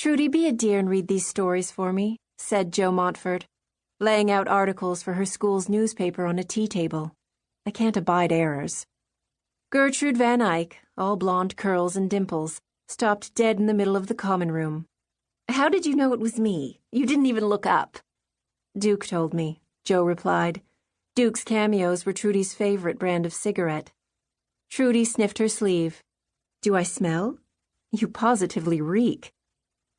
"Trudy, be a dear and read these stories for me," said Jo Montfort, laying out articles for her school's newspaper on a tea table. "I can't abide errors." Gertrude Van Eyck, all blonde curls and dimples, stopped dead in the middle of the common room. "How did you know it was me? You didn't even look up." "Duke told me," Jo replied. Duke's cameos were Trudy's favorite brand of cigarette. Trudy sniffed her sleeve. "Do I smell? You positively reek.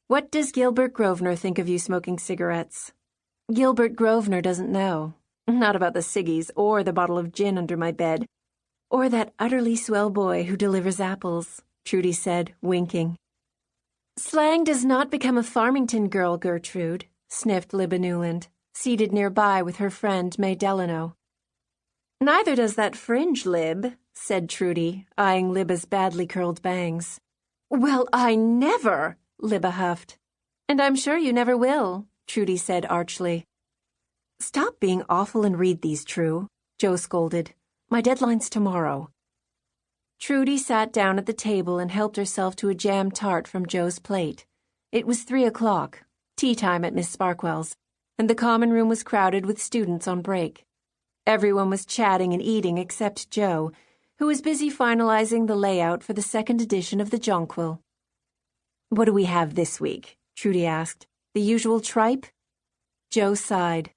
What does Gilbert Grosvenor think of you smoking cigarettes?" "Gilbert Grosvenor doesn't know. Not about the ciggies or the bottle of gin under my bed, or that utterly swell boy who delivers apples," Trudy said, winking. "Slang does not become a Farmington girl, Gertrude," sniffed Libba Newland, seated nearby with her friend May Delano. "Neither does that fringe, Lib," said Trudy, eyeing Libba's badly curled bangs. "Well, I never!" Libba huffed. "And I'm sure you never will," Trudy said archly. "Stop being awful and read these, True," Jo scolded. "My deadline's tomorrow." Trudy sat down at the table and helped herself to a jam tart from Jo's plate. It was 3 o'clock, tea time at Miss Sparkwell's, and the common room was crowded with students on break. Everyone was chatting and eating except Jo, who was busy finalizing the layout for the second edition of the Jonquil. "What do we have this week?" Trudy asked. "The usual tripe?" Jo sighed.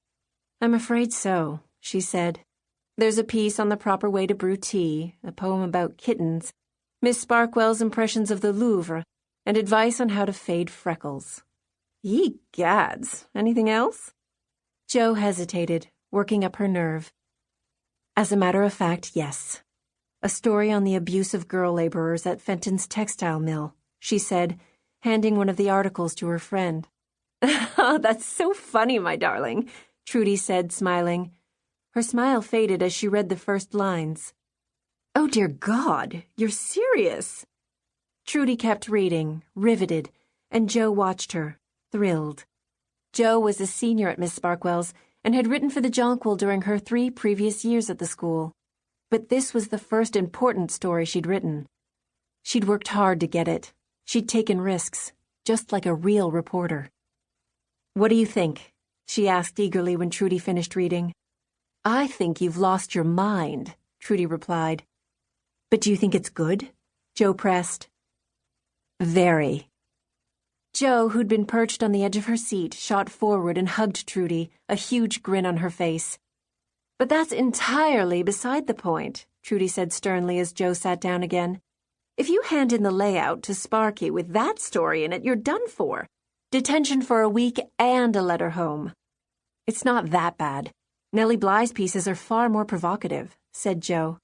"I'm afraid so," she said. "There's a piece on the proper way to brew tea, a poem about kittens, Miss Sparkwell's impressions of the Louvre, and advice on how to fade freckles." "Ye gads! Anything else?" Jo hesitated, working up her nerve. "As a matter of fact, yes. A story on the abuse of girl laborers at Fenton's textile mill," she said, handing one of the articles to her friend. "That's so funny, my darling," Trudy said, smiling. Her smile faded as she read the first lines. "Oh, dear God, you're serious." Trudy kept reading, riveted, and Jo watched her, thrilled. Jo was a senior at Miss Sparkwell's and had written for the Jonquil during her 3 previous years at the school. But this was the first important story she'd written. She'd worked hard to get it. She'd taken risks, just like a real reporter. "What do you think?" she asked eagerly when Trudy finished reading. "I think you've lost your mind," Trudy replied. "But do you think it's good?" Jo pressed. "Very." Jo, who'd been perched on the edge of her seat, shot forward and hugged Trudy, a huge grin on her face. "But that's entirely beside the point," Trudy said sternly as Jo sat down again. "If you hand in the layout to Sparky with that story in it, you're done for. Detention for a week and a letter home." "It's not that bad. Nellie Bly's pieces are far more provocative," said Jo.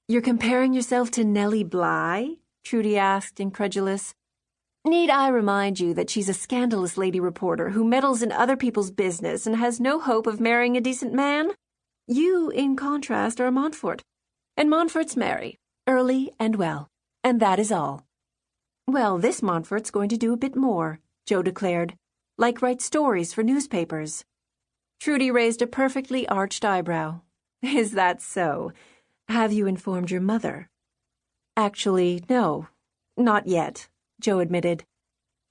"You're comparing yourself to Nellie Bly?" Trudy asked, incredulous. "Need I remind you that she's a scandalous lady reporter who meddles in other people's business and has no hope of marrying a decent man? You, in contrast, are a Montfort, and Montforts marry, early and well, and that is all." "Well, this Montfort's going to do a bit more," Jo declared, "like write stories for newspapers." Trudy raised a perfectly arched eyebrow. "Is that so? Have you informed your mother?" "Actually, no. Not yet," Jo admitted.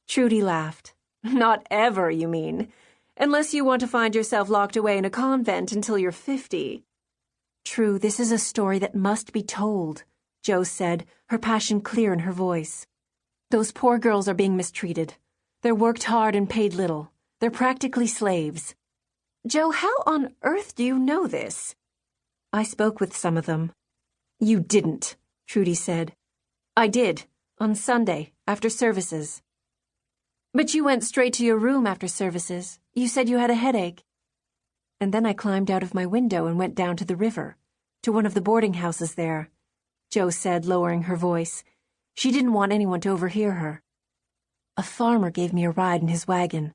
Trudy laughed. "Not ever, you mean? Unless you want to find yourself locked away in a convent until you're 50. "True, this is a story that must be told," Jo said, her passion clear in her voice. "Those poor girls are being mistreated. They're worked hard and paid little. They're practically slaves." "Jo, how on earth do you know this?" "I spoke with some of them." "You didn't," Trudy said. "I did, on Sunday, after services." "But you went straight to your room after services. You said you had a headache." "And then I climbed out of my window and went down to the river, to one of the boarding houses there," Jo said, lowering her voice. She didn't want anyone to overhear her. "A farmer gave me a ride in his wagon.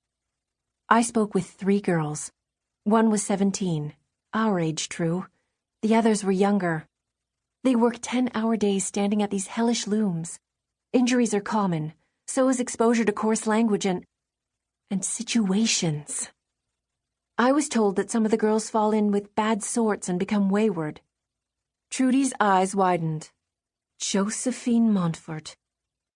I spoke with 3 girls. One was 17, our age, True. The others were younger. They work 10-hour days standing at these hellish looms. Injuries are common, so is exposure to coarse language and situations. I was told that some of the girls fall in with bad sorts and become wayward." Trudy's eyes widened. Josephine Montfort.